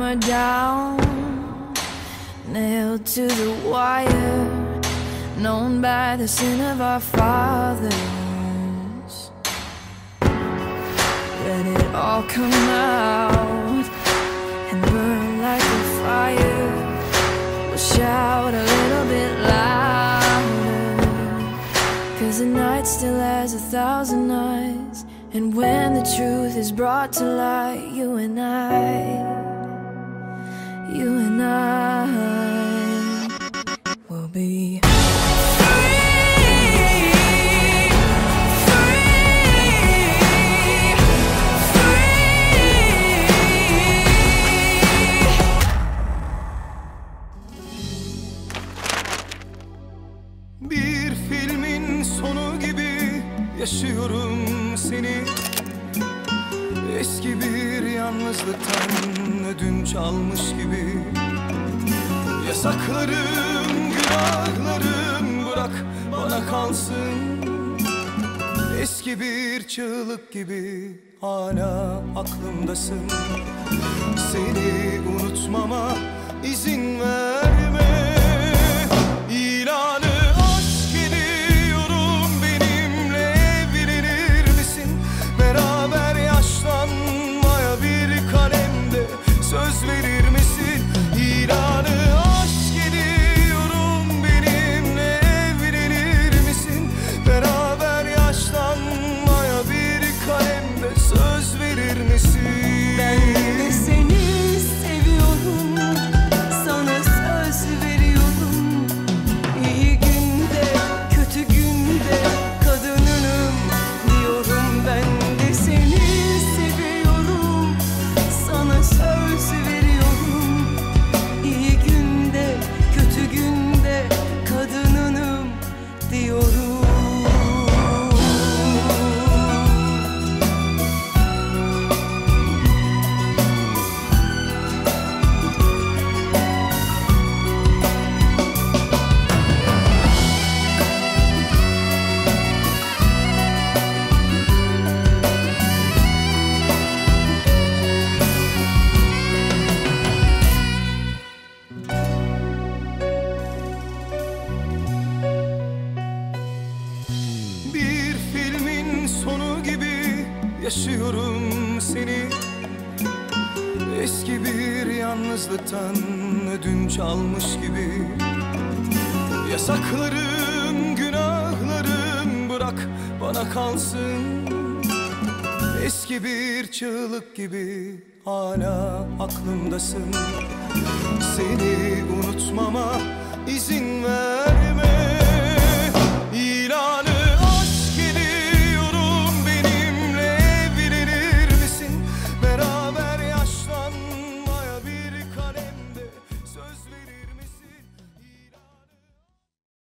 armor down, nailed to the wire, known by the sin of our fathers. Let it all come out and burn like a fire. We'll shout a little bit louder, 'cause the night still has 1,000 eyes. And when the truth is brought to light, you and I will be bir filmin sonu gibi yaşıyorum seni. Eski bir yalnızlıktan ödünç almış gibi. Yasaklarım, günahlarım bırak bana kalsın. Eski bir çığlık gibi hala aklımdasın. Seni unutmama izin verme. İlanı aşk ediyorum, benimle evlenir misin? Beraber yaşlanmaya bir kalemde söz verir misin? İlanı aşk ediyorum, benimle evlenir misin? Beraber yaşlanmaya bir kalemde söz verir misin? Ben de seni seviyorum, sana söz veriyorum. İyi günde, kötü günde kadınınım diyorum. Ben de seni seviyorum, sana söz veriyorum. İyi günde, kötü günde kadınınım diyorum. Bir filmin sonu gibi yaşıyorum seni. Eski bir yalnızlıktan ödünç almış gibi. Yasaklarım, günahlarım bırak bana kalsın. Eski bir çığlık gibi hala aklımdasın. Seni